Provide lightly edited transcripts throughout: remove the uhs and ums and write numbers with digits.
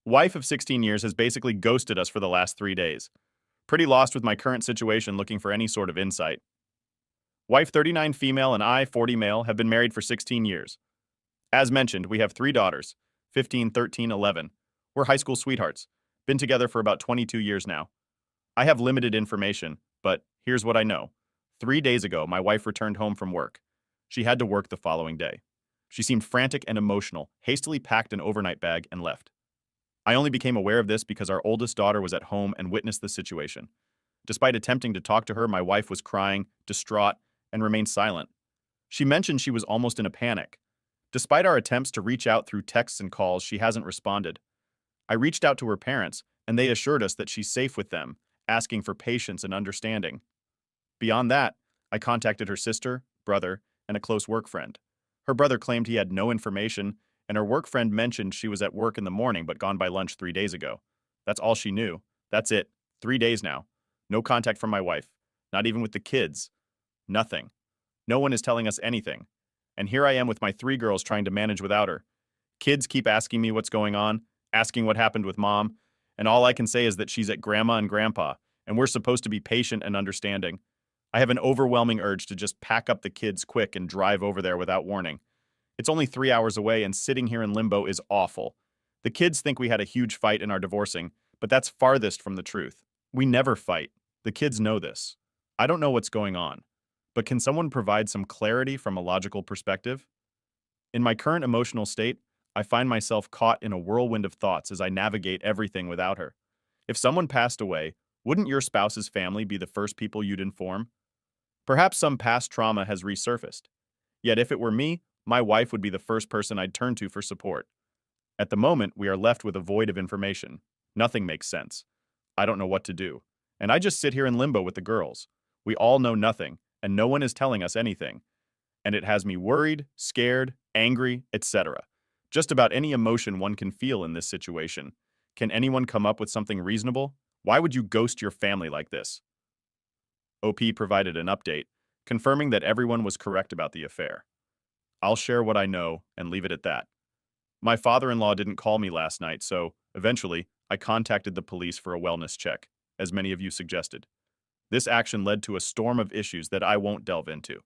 Wife of 16 years has basically ghosted us for the last 3 days. Pretty lost with my current situation looking for any sort of insight. Wife 39 female and I 40 male have been married for 16 years. As mentioned, we have 3 daughters, 15, 13, 11. We're high school sweethearts. Been together for about 22 years now. I have limited information, but here's what I know. 3 days ago, my wife returned home from work. She had to work the following day. She seemed frantic and emotional, hastily packed an overnight bag, and left. I only became aware of this because our oldest daughter was at home and witnessed the situation. Despite attempting to talk to her, my wife was crying, distraught, and remained silent. She mentioned she was almost in a panic. Despite our attempts to reach out through texts and calls, she hasn't responded. I reached out to her parents, and they assured us that she's safe with them, asking for patience and understanding. Beyond that, I contacted her sister, brother, and a close work friend. Her brother claimed he had no information, and her work friend mentioned she was at work in the morning but gone by lunch 3 days ago. That's all she knew. That's it. 3 days now. No contact from my wife. Not even with the kids. Nothing. No one is telling us anything. And here I am with my 3 girls trying to manage without her. Kids keep asking me what's going on, asking what happened with mom, and all I can say is that she's at grandma and grandpa, and we're supposed to be patient and understanding. I have an overwhelming urge to just pack up the kids quick and drive over there without warning. It's only 3 hours away, and sitting here in limbo is awful. The kids think we had a huge fight in our divorcing, but that's farthest from the truth. We never fight. The kids know this. I don't know what's going on. But can someone provide some clarity from a logical perspective? In my current emotional state, I find myself caught in a whirlwind of thoughts as I navigate everything without her. If someone passed away, wouldn't your spouse's family be the first people you'd inform? Perhaps some past trauma has resurfaced. Yet if it were me, my wife would be the first person I'd turn to for support. At the moment, we are left with a void of information. Nothing makes sense. I don't know what to do. And I just sit here in limbo with the girls. We all know nothing, and no one is telling us anything. And it has me worried, scared, angry, etc. Just about any emotion one can feel in this situation. Can anyone come up with something reasonable? Why would you ghost your family like this? OP provided an update, confirming that everyone was correct about the affair. I'll share what I know and leave it at that. My father-in-law didn't call me last night, so eventually I contacted the police for a wellness check, as many of you suggested. This action led to a storm of issues that I won't delve into.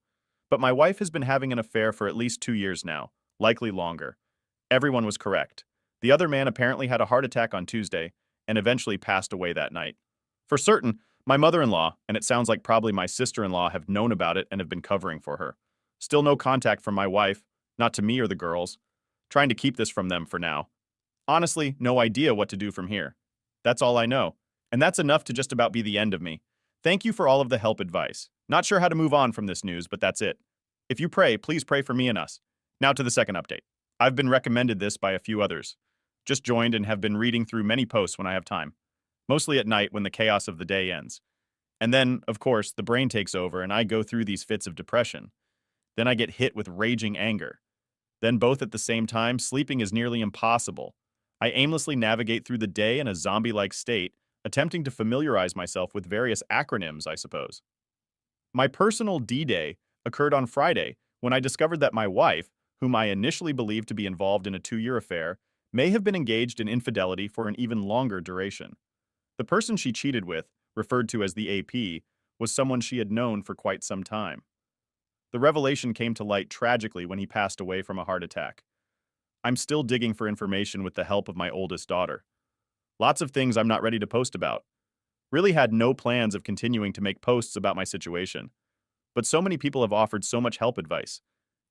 But my wife has been having an affair for at least 2 years now, likely longer. Everyone was correct. The other man apparently had a heart attack on Tuesday and eventually passed away that night. For certain, my mother-in-law, and it sounds like probably my sister-in-law, have known about it and have been covering for her. Still no contact from my wife, not to me or the girls. Trying to keep this from them for now. Honestly, no idea what to do from here. That's all I know. And that's enough to just about be the end of me. Thank you for all of the help advice. Not sure how to move on from this news, but that's it. If you pray, please pray for me and us. Now to the second update. I've been recommended this by a few others. Just joined and have been reading through many posts when I have time. Mostly at night when the chaos of the day ends. And then, of course, the brain takes over and I go through these fits of depression. Then I get hit with raging anger. Then both at the same time, sleeping is nearly impossible. I aimlessly navigate through the day in a zombie-like state, attempting to familiarize myself with various acronyms, I suppose. My personal D-Day occurred on Friday when I discovered that my wife, whom I initially believed to be involved in a 2-year affair, may have been engaged in infidelity for an even longer duration. The person she cheated with, referred to as the AP, was someone she had known for quite some time. The revelation came to light tragically when he passed away from a heart attack. I'm still digging for information with the help of my oldest daughter. Lots of things I'm not ready to post about. Really had no plans of continuing to make posts about my situation. But so many people have offered so much help advice.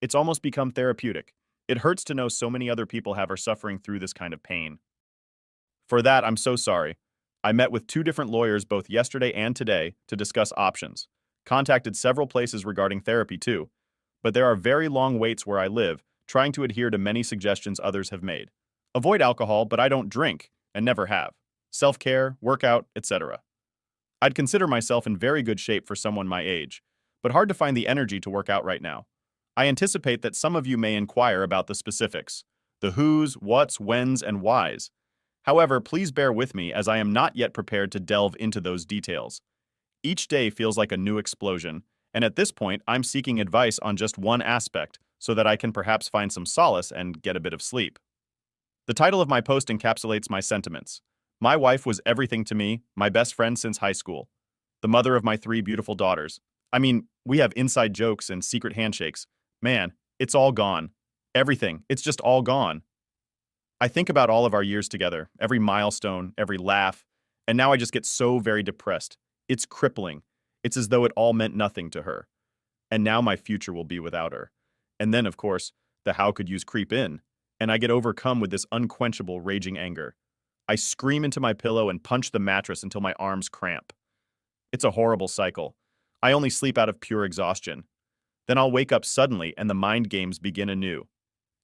It's almost become therapeutic. It hurts to know so many other people are suffering through this kind of pain. For that, I'm so sorry. I met with 2 different lawyers both yesterday and today to discuss options. Contacted several places regarding therapy too. But there are very long waits where I live, trying to adhere to many suggestions others have made. Avoid alcohol, but I don't drink, and never have. Self-care, workout, etc. I'd consider myself in very good shape for someone my age, but hard to find the energy to work out right now. I anticipate that some of you may inquire about the specifics, the whos, whats, whens, and whys. However, please bear with me as I am not yet prepared to delve into those details. Each day feels like a new explosion, and at this point I'm seeking advice on just one aspect so that I can perhaps find some solace and get a bit of sleep. The title of my post encapsulates my sentiments. My wife was everything to me, my best friend since high school, the mother of my three beautiful daughters. I mean, we have inside jokes and secret handshakes. Man, it's all gone. Everything, it's just all gone. I think about all of our years together, every milestone, every laugh, and now I just get so very depressed. It's crippling. It's as though it all meant nothing to her. And now my future will be without her. And then, of course, the how could yous creep in, and I get overcome with this unquenchable, raging anger. I scream into my pillow and punch the mattress until my arms cramp. It's a horrible cycle. I only sleep out of pure exhaustion. Then I'll wake up suddenly and the mind games begin anew.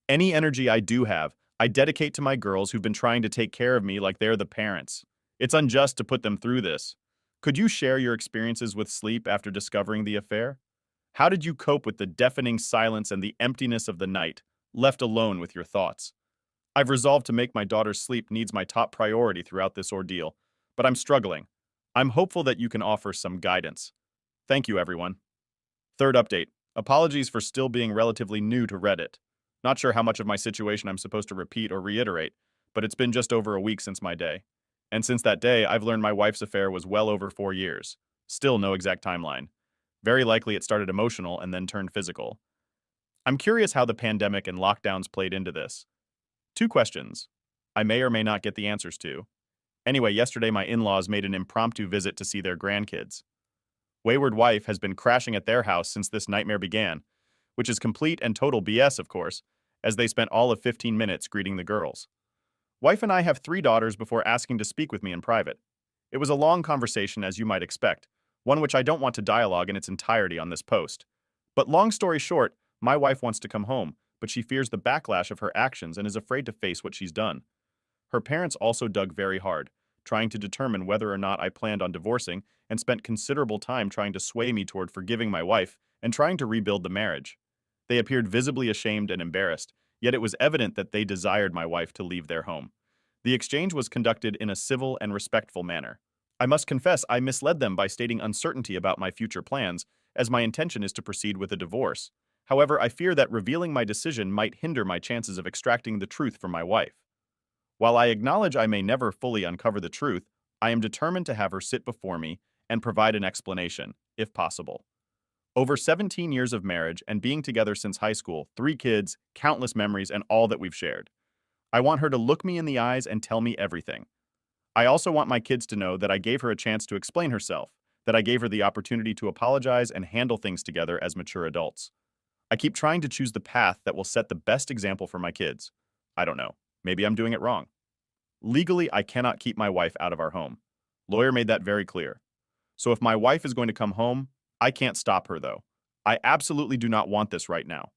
Any energy I do have, I dedicate to my girls who've been trying to take care of me like they're the parents. It's unjust to put them through this. Could you share your experiences with sleep after discovering the affair? How did you cope with the deafening silence and the emptiness of the night, left alone with your thoughts? I've resolved to make my daughter's sleep needs my top priority throughout this ordeal, but I'm struggling. I'm hopeful that you can offer some guidance. Thank you, everyone. Third update. Apologies for still being relatively new to Reddit. Not sure how much of my situation I'm supposed to repeat or reiterate, but it's been just over a week since my day. And since that day, I've learned my wife's affair was well over 4 years. Still no exact timeline. Very likely it started emotional and then turned physical. I'm curious how the pandemic and lockdowns played into this. Two questions I may or may not get the answers to. Anyway, yesterday my in-laws made an impromptu visit to see their grandkids. Wayward wife has been crashing at their house since this nightmare began, which is complete and total BS, of course, as they spent all of 15 minutes greeting the girls. Wife and I have 3 daughters before asking to speak with me in private. It was a long conversation, as you might expect, one which I don't want to dialogue in its entirety on this post. But long story short, my wife wants to come home, but she fears the backlash of her actions and is afraid to face what she's done. Her parents also dug very hard, trying to determine whether or not I planned on divorcing, and spent considerable time trying to sway me toward forgiving my wife and trying to rebuild the marriage. They appeared visibly ashamed and embarrassed, yet it was evident that they desired my wife to leave their home. The exchange was conducted in a civil and respectful manner. I must confess I misled them by stating uncertainty about my future plans, as my intention is to proceed with a divorce. However, I fear that revealing my decision might hinder my chances of extracting the truth from my wife. While I acknowledge I may never fully uncover the truth, I am determined to have her sit before me and provide an explanation, if possible. Over 17 years of marriage and being together since high school, 3 kids, countless memories, and all that we've shared. I want her to look me in the eyes and tell me everything. I also want my kids to know that I gave her a chance to explain herself, that I gave her the opportunity to apologize and handle things together as mature adults. I keep trying to choose the path that will set the best example for my kids. I don't know. Maybe I'm doing it wrong. Legally, I cannot keep my wife out of our home. Lawyer made that very clear. So if my wife is going to come home, I can't stop her though. I absolutely do not want this right now.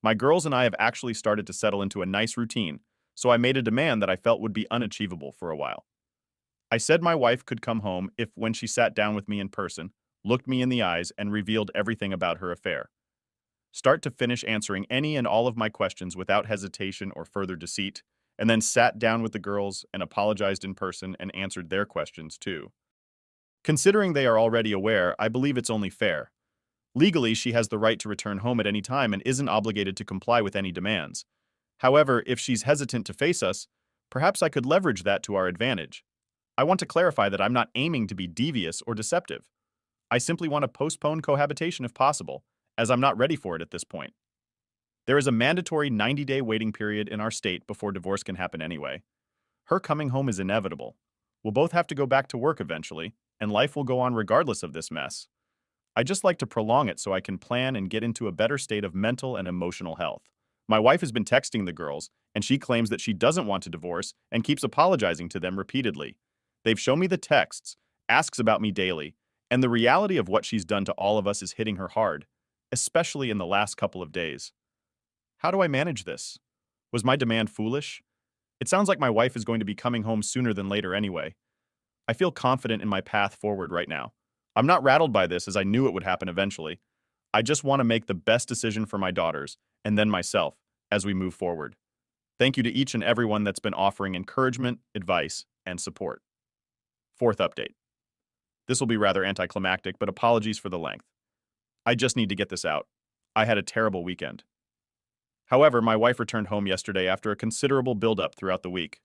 My girls and I have actually started to settle into a nice routine, so I made a demand that I felt would be unachievable for a while. I said my wife could come home if, when she sat down with me in person, looked me in the eyes, and revealed everything about her affair. Start to finish answering any and all of my questions without hesitation or further deceit, and then sat down with the girls and apologized in person and answered their questions too. Considering they are already aware, I believe it's only fair. Legally, she has the right to return home at any time and isn't obligated to comply with any demands. However, if she's hesitant to face us, perhaps I could leverage that to our advantage. I want to clarify that I'm not aiming to be devious or deceptive. I simply want to postpone cohabitation if possible, as I'm not ready for it at this point. There is a mandatory 90-day waiting period in our state before divorce can happen anyway. Her coming home is inevitable. We'll both have to go back to work eventually, and life will go on regardless of this mess. I just like to prolong it so I can plan and get into a better state of mental and emotional health. My wife has been texting the girls, and she claims that she doesn't want to divorce and keeps apologizing to them repeatedly. They've shown me the texts, asks about me daily, and the reality of what she's done to all of us is hitting her hard, especially in the last couple of days. How do I manage this? Was my demand foolish? It sounds like my wife is going to be coming home sooner than later anyway. I feel confident in my path forward right now. I'm not rattled by this as I knew it would happen eventually. I just want to make the best decision for my daughters, and then myself, as we move forward. Thank you to each and everyone that's been offering encouragement, advice, and support. Fourth update. This will be rather anticlimactic, but apologies for the length. I just need to get this out. I had a terrible weekend. However, my wife returned home yesterday after a considerable build-up throughout the week.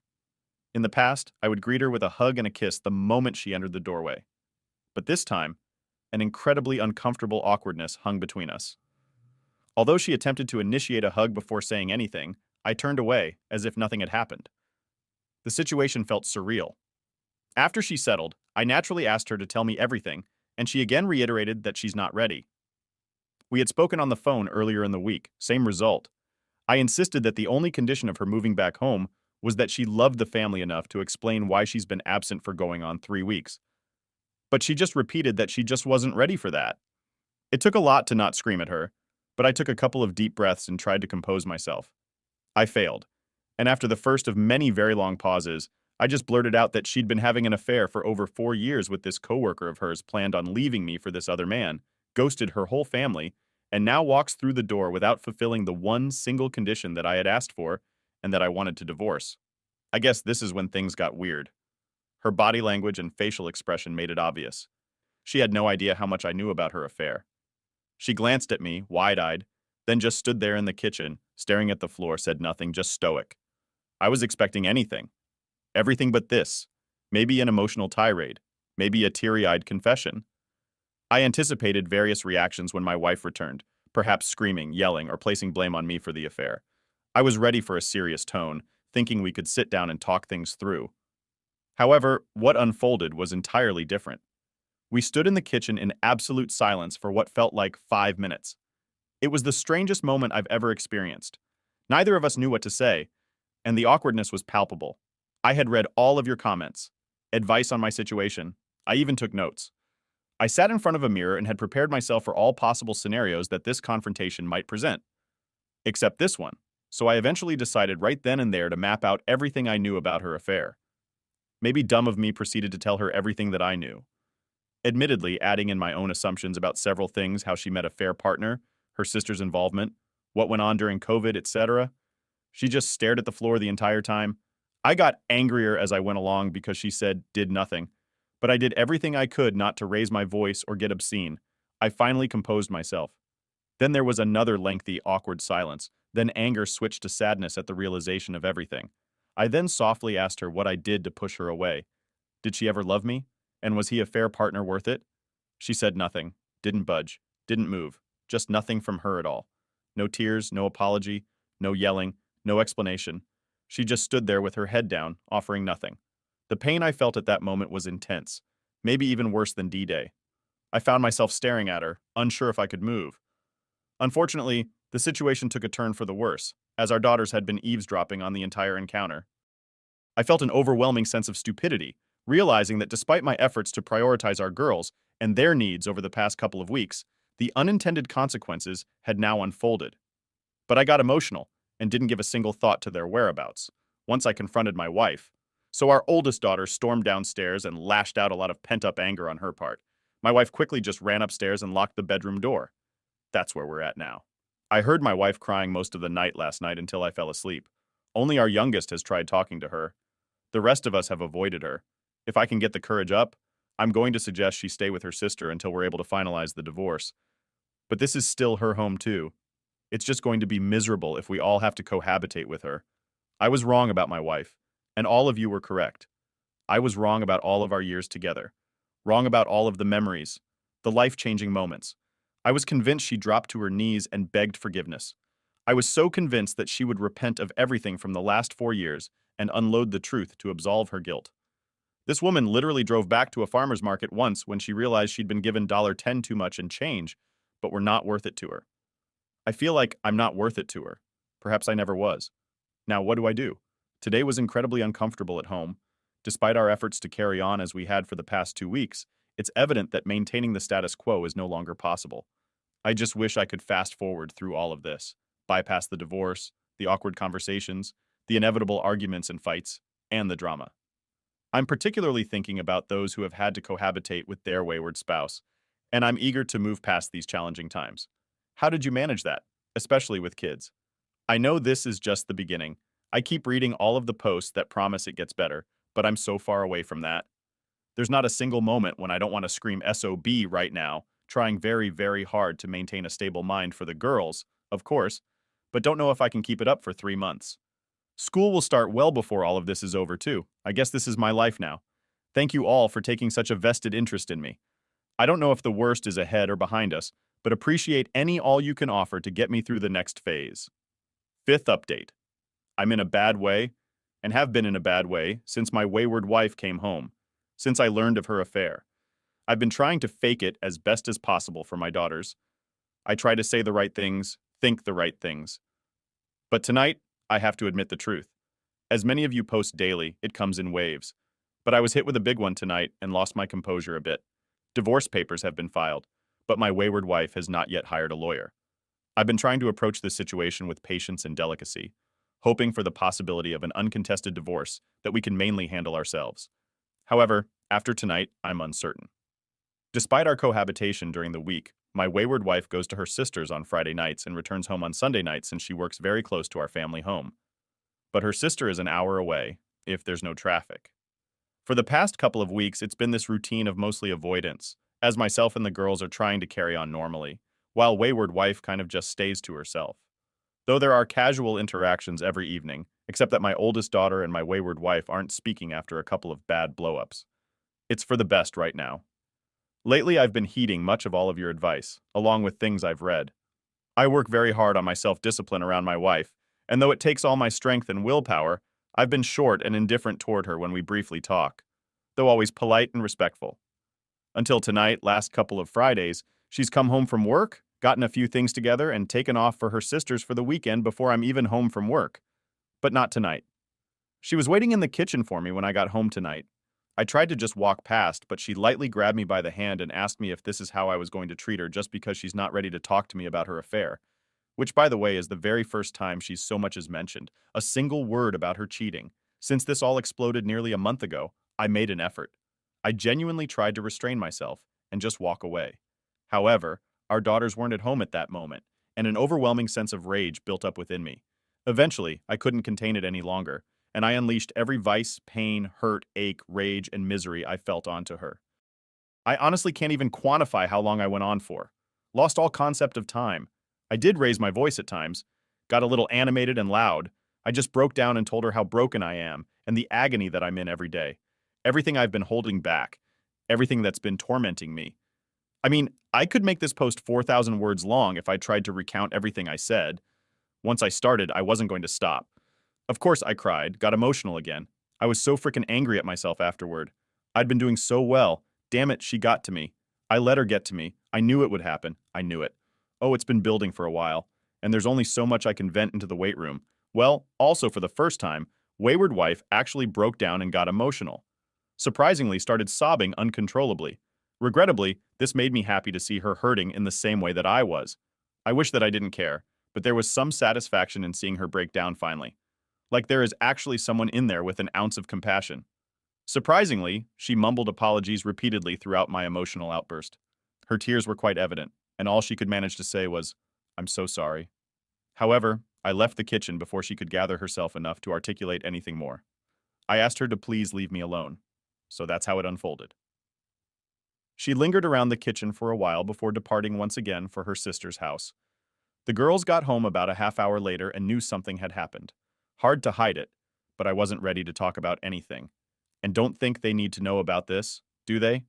In the past, I would greet her with a hug and a kiss the moment she entered the doorway. But this time, an incredibly uncomfortable awkwardness hung between us. Although she attempted to initiate a hug before saying anything, I turned away as if nothing had happened. The situation felt surreal. After she settled, I naturally asked her to tell me everything, and she again reiterated that she's not ready. We had spoken on the phone earlier in the week, same result. I insisted that the only condition of her moving back home was that she loved the family enough to explain why she's been absent for going on 3 weeks. But she just repeated that she just wasn't ready for that. It took a lot to not scream at her, but I took a couple of deep breaths and tried to compose myself. I failed, and after the first of many very long pauses, I just blurted out that she'd been having an affair for over 4 years with this coworker of hers, planned on leaving me for this other man, ghosted her whole family, and now walks through the door without fulfilling the one single condition that I had asked for and that I wanted to divorce. I guess this is when things got weird. Her body language and facial expression made it obvious. She had no idea how much I knew about her affair. She glanced at me, wide-eyed, then just stood there in the kitchen, staring at the floor, said nothing, just stoic. I was expecting anything. Everything but this. Maybe an emotional tirade. Maybe a teary-eyed confession. I anticipated various reactions when my wife returned, perhaps screaming, yelling, or placing blame on me for the affair. I was ready for a serious tone, thinking we could sit down and talk things through. However, what unfolded was entirely different. We stood in the kitchen in absolute silence for what felt like 5 minutes. It was the strangest moment I've ever experienced. Neither of us knew what to say, and the awkwardness was palpable. I had read all of your comments, advice on my situation. I even took notes. I sat in front of a mirror and had prepared myself for all possible scenarios that this confrontation might present. Except this one. So I eventually decided right then and there to map out everything I knew about her affair. Maybe dumb of me proceeded to tell her everything that I knew. Admittedly, adding in my own assumptions about several things, how she met a fair partner, her sister's involvement, what went on during COVID, etc. She just stared at the floor the entire time. I got angrier as I went along because she did nothing. But I did everything I could not to raise my voice or get obscene. I finally composed myself. Then there was another lengthy, awkward silence. Then anger switched to sadness at the realization of everything. I then softly asked her what I did to push her away. Did she ever love me? And was he a fair partner worth it? She said nothing, didn't budge, didn't move, just nothing from her at all. No tears, no apology, no yelling, no explanation. She just stood there with her head down, offering nothing. The pain I felt at that moment was intense, maybe even worse than D-Day. I found myself staring at her, unsure if I could move. Unfortunately, the situation took a turn for the worse, as our daughters had been eavesdropping on the entire encounter. I felt an overwhelming sense of stupidity, realizing that despite my efforts to prioritize our girls and their needs over the past couple of weeks, the unintended consequences had now unfolded. But I got emotional and didn't give a single thought to their whereabouts once I confronted my wife. So our oldest daughter stormed downstairs and lashed out a lot of pent-up anger on her part. My wife quickly just ran upstairs and locked the bedroom door. That's where we're at now. I heard my wife crying most of the night last night until I fell asleep. Only our youngest has tried talking to her. The rest of us have avoided her. If I can get the courage up, I'm going to suggest she stay with her sister until we're able to finalize the divorce. But this is still her home too. It's just going to be miserable if we all have to cohabitate with her. I was wrong about my wife, and all of you were correct. I was wrong about all of our years together. Wrong about all of the memories, the life-changing moments. I was convinced she dropped to her knees and begged forgiveness. I was so convinced that she would repent of everything from the last 4 years and unload the truth to absolve her guilt. This woman literally drove back to a farmer's market once when she realized she'd been given $10 too much in change, but were not worth it to her. I feel like I'm not worth it to her. Perhaps I never was. Now, what do I do? Today was incredibly uncomfortable at home. Despite our efforts to carry on as we had for the past 2 weeks, it's evident that maintaining the status quo is no longer possible. I just wish I could fast forward through all of this, bypass the divorce, the awkward conversations, the inevitable arguments and fights, and the drama. I'm particularly thinking about those who have had to cohabitate with their wayward spouse, and I'm eager to move past these challenging times. How did you manage that, especially with kids? I know this is just the beginning. I keep reading all of the posts that promise it gets better, but I'm so far away from that. There's not a single moment when I don't want to scream SOB right now, trying very, very hard to maintain a stable mind for the girls, of course, but don't know if I can keep it up for 3 months. School will start well before all of this is over, too. I guess this is my life now. Thank you all for taking such a vested interest in me. I don't know if the worst is ahead or behind us, but appreciate any all you can offer to get me through the next phase. Fifth update. I'm in a bad way, and have been in a bad way since my wayward wife came home, since I learned of her affair. I've been trying to fake it as best as possible for my daughters. I try to say the right things, think the right things. But tonight, I have to admit the truth. As many of you post daily, it comes in waves. But I was hit with a big one tonight and lost my composure a bit. Divorce papers have been filed, but my wayward wife has not yet hired a lawyer. I've been trying to approach this situation with patience and delicacy, hoping for the possibility of an uncontested divorce that we can mainly handle ourselves. However, after tonight, I'm uncertain. Despite our cohabitation during the week, my wayward wife goes to her sister's on Friday nights and returns home on Sunday nights since she works very close to our family home. But her sister is an hour away, if there's no traffic. For the past couple of weeks, it's been this routine of mostly avoidance, as myself and the girls are trying to carry on normally, while wayward wife kind of just stays to herself. Though there are casual interactions every evening, except that my oldest daughter and my wayward wife aren't speaking after a couple of bad blow-ups. It's for the best right now. Lately, I've been heeding much of all of your advice, along with things I've read. I work very hard on my self-discipline around my wife, and though it takes all my strength and willpower, I've been short and indifferent toward her when we briefly talk, though always polite and respectful. Until tonight, last couple of Fridays, she's come home from work, gotten a few things together, and taken off for her sister's for the weekend before I'm even home from work. But not tonight. She was waiting in the kitchen for me when I got home tonight. I tried to just walk past, but she lightly grabbed me by the hand and asked me if this is how I was going to treat her just because she's not ready to talk to me about her affair. Which, by the way, is the very first time she's so much as mentioned a single word about her cheating. Since this all exploded nearly a month ago, I made an effort. I genuinely tried to restrain myself and just walk away. However, our daughters weren't at home at that moment, and an overwhelming sense of rage built up within me. Eventually, I couldn't contain it any longer, and I unleashed every vice, pain, hurt, ache, rage, and misery I felt onto her. I honestly can't even quantify how long I went on for. Lost all concept of time. I did raise my voice at times, got a little animated and loud. I just broke down and told her how broken I am and the agony that I'm in every day. Everything I've been holding back. Everything that's been tormenting me. I mean, I could make this post 4,000 words long if I tried to recount everything I said. Once I started, I wasn't going to stop. Of course, I cried, got emotional again. I was so freaking angry at myself afterward. I'd been doing so well. Damn it, she got to me. I let her get to me. I knew it would happen. I knew it. Oh, it's been building for a while, and there's only so much I can vent into the weight room. Well, also for the first time, wayward wife actually broke down and got emotional. Surprisingly, started sobbing uncontrollably. Regrettably, this made me happy to see her hurting in the same way that I was. I wish that I didn't care, but there was some satisfaction in seeing her break down finally. Like there is actually someone in there with an ounce of compassion. Surprisingly, she mumbled apologies repeatedly throughout my emotional outburst. Her tears were quite evident, and all she could manage to say was, "I'm so sorry." However, I left the kitchen before she could gather herself enough to articulate anything more. I asked her to please leave me alone. So that's how it unfolded. She lingered around the kitchen for a while before departing once again for her sister's house. The girls got home about a half hour later and knew something had happened. Hard to hide it, but I wasn't ready to talk about anything. And don't think they need to know about this, do they?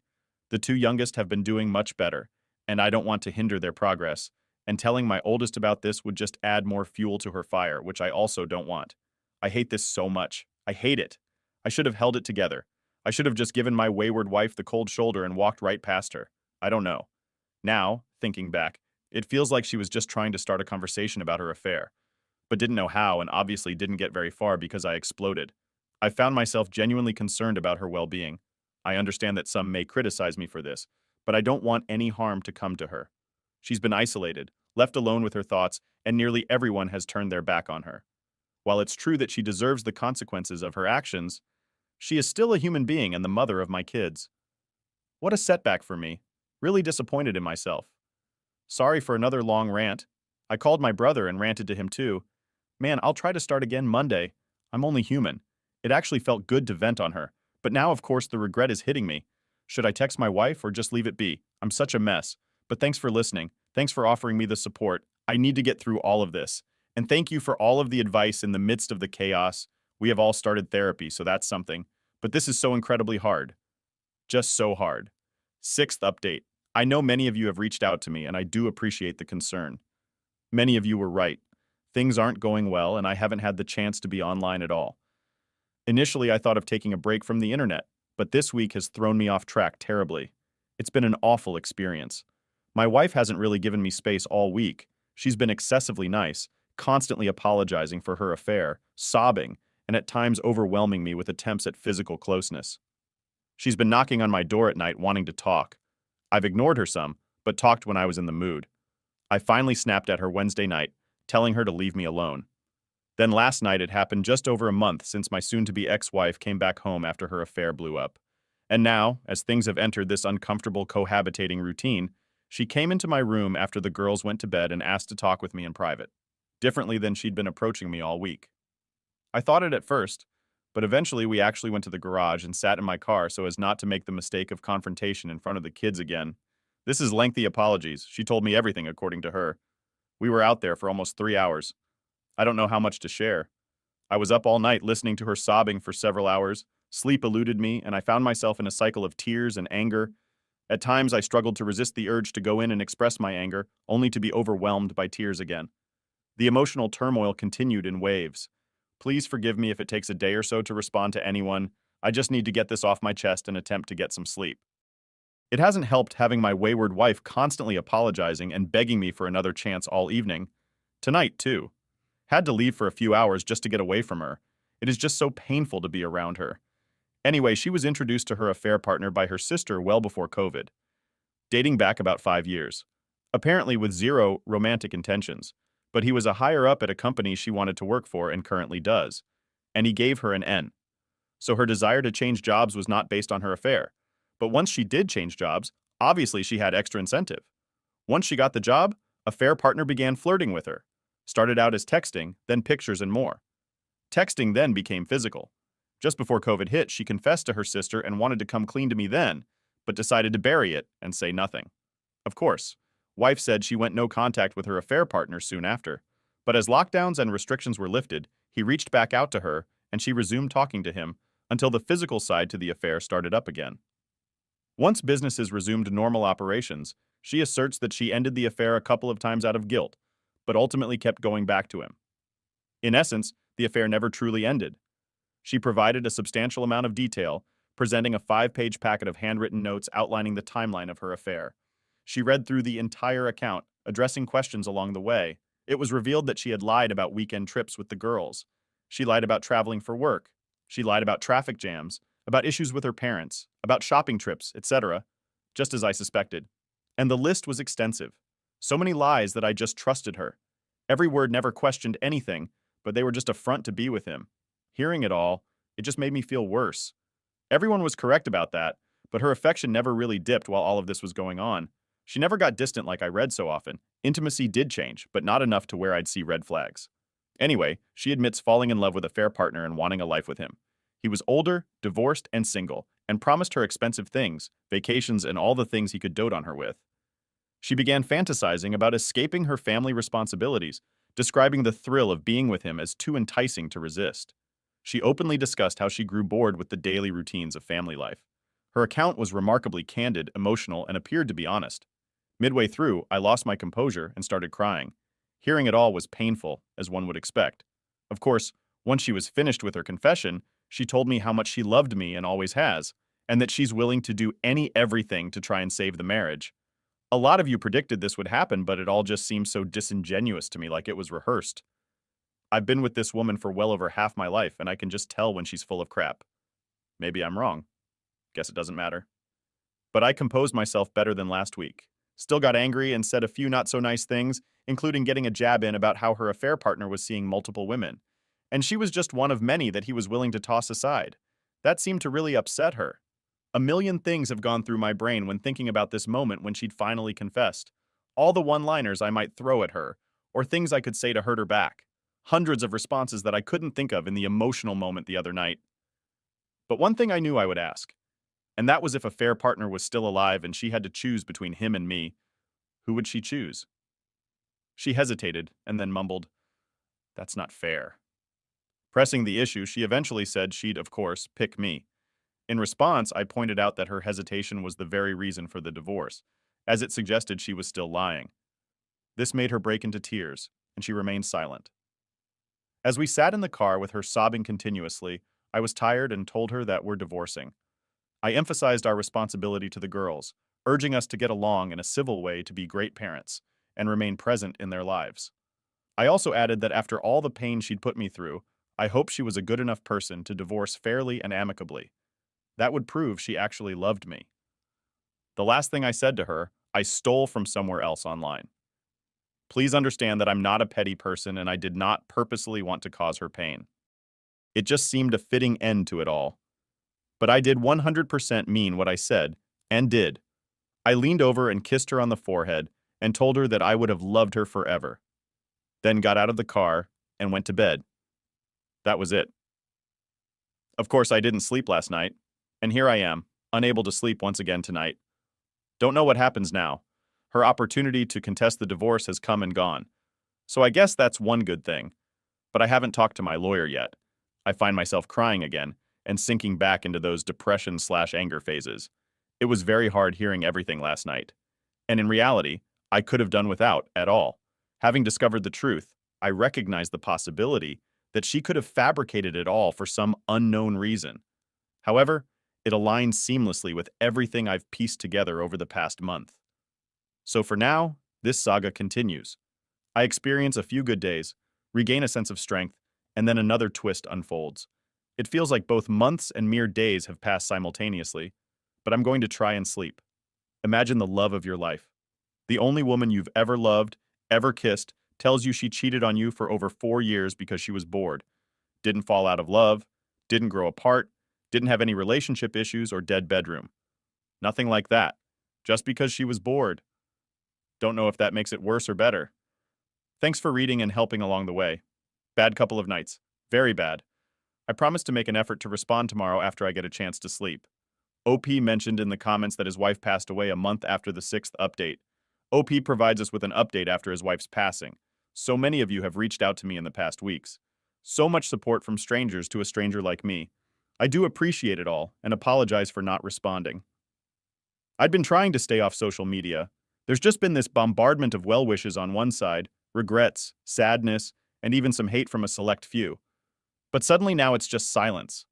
The two youngest have been doing much better, and I don't want to hinder their progress, and telling my oldest about this would just add more fuel to her fire, which I also don't want. I hate this so much. I hate it. I should have held it together. I should have just given my wayward wife the cold shoulder and walked right past her. I don't know. Now, thinking back, it feels like she was just trying to start a conversation about her affair, but didn't know how and obviously didn't get very far because I exploded. I found myself genuinely concerned about her well-being. I understand that some may criticize me for this, but I don't want any harm to come to her. She's been isolated, left alone with her thoughts, and nearly everyone has turned their back on her. While it's true that she deserves the consequences of her actions, she is still a human being and the mother of my kids. What a setback for me. Really disappointed in myself. Sorry for another long rant. I called my brother and ranted to him too. Man, I'll try to start again Monday. I'm only human. It actually felt good to vent on her, but now of course the regret is hitting me. Should I text my wife or just leave it be? I'm such a mess. But thanks for listening. Thanks for offering me the support. I need to get through all of this. And thank you for all of the advice in the midst of the chaos. We have all started therapy, so that's something. But this is so incredibly hard. Just so hard. Sixth update. I know many of you have reached out to me, and I do appreciate the concern. Many of you were right. Things aren't going well, and I haven't had the chance to be online at all. Initially, I thought of taking a break from the internet, but this week has thrown me off track terribly. It's been an awful experience. My wife hasn't really given me space all week. She's been excessively nice, constantly apologizing for her affair, sobbing, and at times overwhelming me with attempts at physical closeness. She's been knocking on my door at night wanting to talk. I've ignored her some, but talked when I was in the mood. I finally snapped at her Wednesday night, telling her to leave me alone. Then last night it happened just over a month since my soon-to-be ex-wife came back home after her affair blew up. And now, as things have entered this uncomfortable cohabitating routine, she came into my room after the girls went to bed and asked to talk with me in private, differently than she'd been approaching me all week. I thought it at first, but eventually we actually went to the garage and sat in my car so as not to make the mistake of confrontation in front of the kids again. This is lengthy apologies. She told me everything according to her. We were out there for almost 3 hours. I don't know how much to share. I was up all night listening to her sobbing for several hours. Sleep eluded me, and I found myself in a cycle of tears and anger. At times, I struggled to resist the urge to go in and express my anger, only to be overwhelmed by tears again. The emotional turmoil continued in waves. Please forgive me if it takes a day or so to respond to anyone. I just need to get this off my chest and attempt to get some sleep. It hasn't helped having my wayward wife constantly apologizing and begging me for another chance all evening. Tonight, too. Had to leave for a few hours just to get away from her. It is just so painful to be around her. Anyway, she was introduced to her affair partner by her sister well before COVID, dating back about 5 years. Apparently with zero romantic intentions, but he was a higher up at a company she wanted to work for and currently does, and he gave her an N. So her desire to change jobs was not based on her affair. But once she did change jobs, obviously she had extra incentive. Once she got the job, affair partner began flirting with her. Started out as texting, then pictures and more. Texting then became physical. Just before COVID hit, she confessed to her sister and wanted to come clean to me then, but decided to bury it and say nothing. Of course, wife said she went no contact with her affair partner soon after. But as lockdowns and restrictions were lifted, he reached back out to her and she resumed talking to him until the physical side to the affair started up again. Once businesses resumed normal operations, she asserts that she ended the affair a couple of times out of guilt, but ultimately kept going back to him. In essence, the affair never truly ended. She provided a substantial amount of detail, presenting a 5-page packet of handwritten notes outlining the timeline of her affair. She read through the entire account, addressing questions along the way. It was revealed that she had lied about weekend trips with the girls. She lied about traveling for work. She lied about traffic jams, about issues with her parents, about shopping trips, etc., just as I suspected. And the list was extensive. So many lies that I just trusted her. Every word never questioned anything, but they were just a front to be with him. Hearing it all, it just made me feel worse. Everyone was correct about that, but her affection never really dipped while all of this was going on. She never got distant like I read so often. Intimacy did change, but not enough to where I'd see red flags. Anyway, she admits falling in love with a fair partner and wanting a life with him. He was older, divorced, and single, and promised her expensive things, vacations, and all the things he could dote on her with. She began fantasizing about escaping her family responsibilities, describing the thrill of being with him as too enticing to resist. She openly discussed how she grew bored with the daily routines of family life. Her account was remarkably candid, emotional, and appeared to be honest. Midway through, I lost my composure and started crying. Hearing it all was painful, as one would expect. Of course, once she was finished with her confession, she told me how much she loved me and always has, and that she's willing to do everything to try and save the marriage. A lot of you predicted this would happen, but it all just seems so disingenuous to me, like it was rehearsed. I've been with this woman for well over half my life, and I can just tell when she's full of crap. Maybe I'm wrong. Guess it doesn't matter. But I composed myself better than last week. Still got angry and said a few not-so-nice things, including getting a jab in about how her affair partner was seeing multiple women. And she was just one of many that he was willing to toss aside. That seemed to really upset her. A million things have gone through my brain when thinking about this moment when she'd finally confessed. All the one-liners I might throw at her, or things I could say to hurt her back. Hundreds of responses that I couldn't think of in the emotional moment the other night. But one thing I knew I would ask, and that was if a fair partner was still alive and she had to choose between him and me, who would she choose? She hesitated and then mumbled, That's not fair. Pressing the issue, she eventually said she'd, of course, pick me. In response, I pointed out that her hesitation was the very reason for the divorce, as it suggested she was still lying. This made her break into tears, and she remained silent. As we sat in the car with her sobbing continuously, I was tired and told her that we're divorcing. I emphasized our responsibility to the girls, urging us to get along in a civil way to be great parents and remain present in their lives. I also added that after all the pain she'd put me through, I hoped she was a good enough person to divorce fairly and amicably. That would prove she actually loved me. The last thing I said to her, I stole from somewhere else online. Please understand that I'm not a petty person and I did not purposely want to cause her pain. It just seemed a fitting end to it all. But I did 100% mean what I said, and did. I leaned over and kissed her on the forehead and told her that I would have loved her forever. Then got out of the car and went to bed. That was it. Of course, I didn't sleep last night, and here I am, unable to sleep once again tonight. Don't know what happens now. Her opportunity to contest the divorce has come and gone. So I guess that's one good thing. But I haven't talked to my lawyer yet. I find myself crying again and sinking back into those depression/anger phases. It was very hard hearing everything last night. And in reality, I could have done without at all. Having discovered the truth, I recognized the possibility that she could have fabricated it all for some unknown reason. However, it aligns seamlessly with everything I've pieced together over the past month. So for now, this saga continues. I experience a few good days, regain a sense of strength, and then another twist unfolds. It feels like both months and mere days have passed simultaneously, but I'm going to try and sleep. Imagine the love of your life. The only woman you've ever loved, ever kissed, tells you she cheated on you for over 4 years because she was bored. Didn't fall out of love, didn't grow apart, didn't have any relationship issues or dead bedroom. Nothing like that. Just because she was bored. Don't know if that makes it worse or better. Thanks for reading and helping along the way. Bad couple of nights. Very bad. I promise to make an effort to respond tomorrow after I get a chance to sleep. OP mentioned in the comments that his wife passed away a month after the 6th update. OP provides us with an update after his wife's passing. So many of you have reached out to me in the past weeks. So much support from strangers to a stranger like me. I do appreciate it all and apologize for not responding. I'd been trying to stay off social media. There's just been this bombardment of well wishes on one side, regrets, sadness, and even some hate from a select few. But suddenly now it's just silence.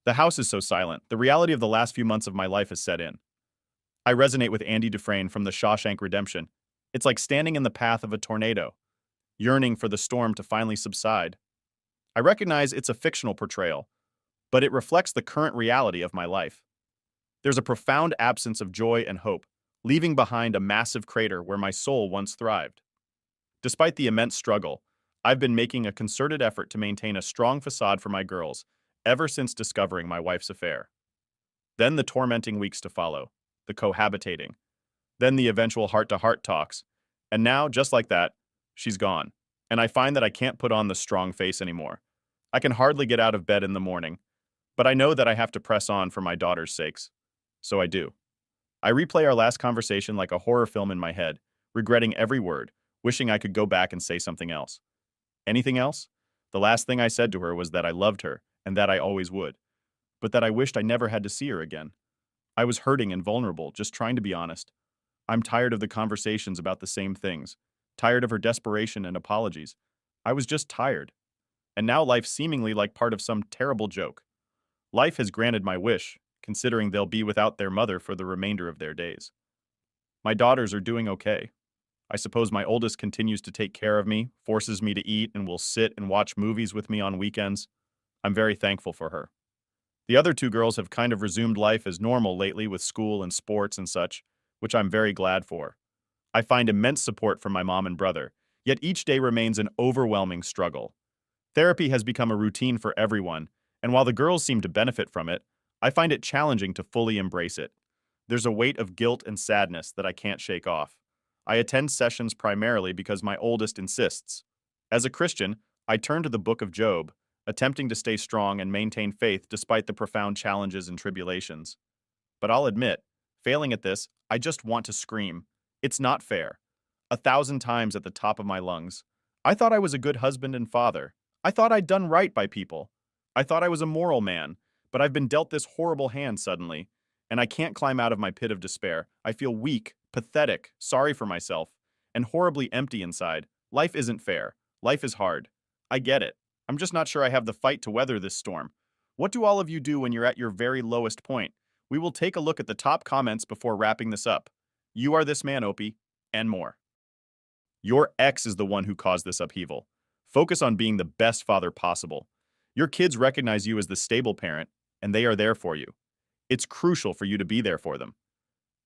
The house is so silent, the reality of the last few months of my life has set in. I resonate with Andy Dufresne from The Shawshank Redemption. It's like standing in the path of a tornado, yearning for the storm to finally subside. I recognize it's a fictional portrayal, but it reflects the current reality of my life. There's a profound absence of joy and hope, leaving behind a massive crater where my soul once thrived. Despite the immense struggle, I've been making a concerted effort to maintain a strong facade for my girls ever since discovering my wife's affair. Then the tormenting weeks to follow, the cohabitating, then the eventual heart-to-heart talks, and now, just like that, she's gone. And I find that I can't put on the strong face anymore. I can hardly get out of bed in the morning, but I know that I have to press on for my daughter's sakes. So I do. I replay our last conversation like a horror film in my head, regretting every word, wishing I could go back and say something else. Anything else? The last thing I said to her was that I loved her and that I always would, but that I wished I never had to see her again. I was hurting and vulnerable, just trying to be honest. I'm tired of the conversations about the same things, tired of her desperation and apologies. I was just tired. And now life's seemingly like part of some terrible joke. Life has granted my wish, considering they'll be without their mother for the remainder of their days. My daughters are doing okay. I suppose my oldest continues to take care of me, forces me to eat, and will sit and watch movies with me on weekends. I'm very thankful for her. The other two girls have kind of resumed life as normal lately with school and sports and such, which I'm very glad for. I find immense support from my mom and brother, yet each day remains an overwhelming struggle. Therapy has become a routine for everyone, and while the girls seem to benefit from it, I find it challenging to fully embrace it. There's a weight of guilt and sadness that I can't shake off. I attend sessions primarily because my oldest insists. As a Christian, I turn to the book of Job, attempting to stay strong and maintain faith despite the profound challenges and tribulations. But I'll admit, failing at this, I just want to scream. It's not fair. 1,000 times at the top of my lungs. I thought I was a good husband and father. I thought I'd done right by people. I thought I was a moral man, but I've been dealt this horrible hand suddenly, and I can't climb out of my pit of despair. I feel weak, pathetic, sorry for myself, and horribly empty inside. Life isn't fair. Life is hard. I get it. I'm just not sure I have the fight to weather this storm. What do all of you do when you're at your very lowest point? We will take a look at the top comments before wrapping this up. You are this man, Opie, and more. Your ex is the one who caused this upheaval. Focus on being the best father possible. Your kids recognize you as the stable parent, and they are there for you. It's crucial for you to be there for them.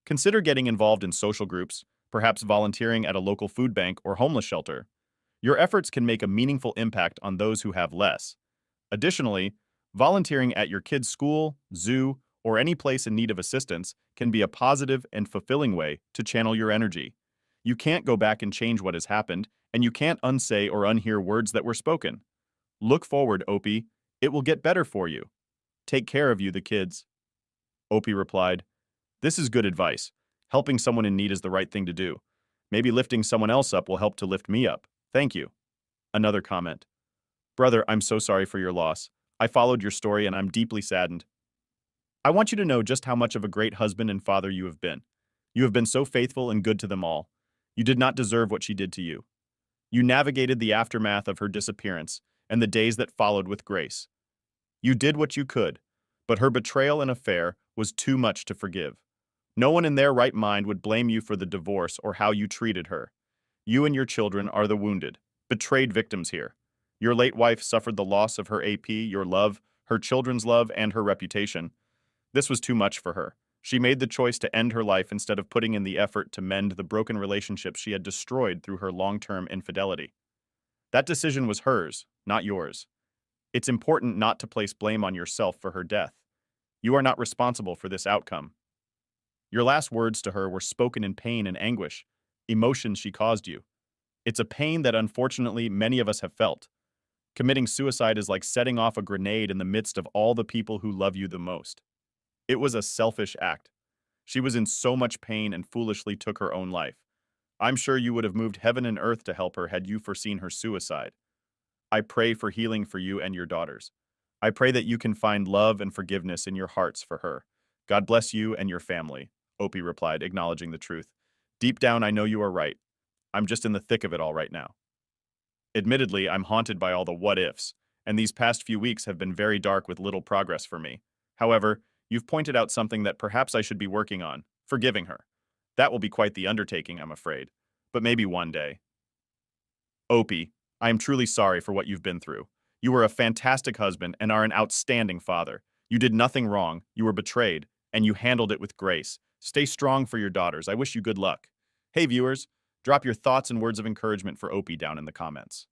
Consider getting involved in social groups, perhaps volunteering at a local food bank or homeless shelter. Your efforts can make a meaningful impact on those who have less. Additionally, volunteering at your kid's school, zoo, or any place in need of assistance can be a positive and fulfilling way to channel your energy. You can't go back and change what has happened, and you can't unsay or unhear words that were spoken. Look forward, Opie. It will get better for you. Take care of you, the kids. Opie replied, "This is good advice. Helping someone in need is the right thing to do. Maybe lifting someone else up will help to lift me up. Thank you." Another comment. "Brother, I'm so sorry for your loss. I followed your story and I'm deeply saddened. I want you to know just how much of a great husband and father you have been. You have been so faithful and good to them all. You did not deserve what she did to you. You navigated the aftermath of her disappearance and the days that followed with grace. You did what you could, but her betrayal and affair was too much to forgive. No one in their right mind would blame you for the divorce or how you treated her. You and your children are the wounded, betrayed victims here. Your late wife suffered the loss of her AP, your love, her children's love, and her reputation. This was too much for her. She made the choice to end her life instead of putting in the effort to mend the broken relationships she had destroyed through her long-term infidelity. That decision was hers, not yours. It's important not to place blame on yourself for her death. You are not responsible for this outcome. Your last words to her were spoken in pain and anguish, emotions she caused you. It's a pain that unfortunately many of us have felt. Committing suicide is like setting off a grenade in the midst of all the people who love you the most. It was a selfish act. She was in so much pain and foolishly took her own life. I'm sure you would have moved heaven and earth to help her had you foreseen her suicide. I pray for healing for you and your daughters. I pray that you can find love and forgiveness in your hearts for her. God bless you and your family," Opie replied, acknowledging the truth. "Deep down, I know you are right. I'm just in the thick of it all right now. Admittedly, I'm haunted by all the what-ifs, and these past few weeks have been very dark with little progress for me. However, you've pointed out something that perhaps I should be working on, forgiving her. That will be quite the undertaking, I'm afraid. But maybe one day. Opie, I am truly sorry for what you've been through. You were a fantastic husband and are an outstanding father. You did nothing wrong, you were betrayed, and you handled it with grace. Stay strong for your daughters. I wish you good luck." Hey viewers, drop your thoughts and words of encouragement for Opie down in the comments.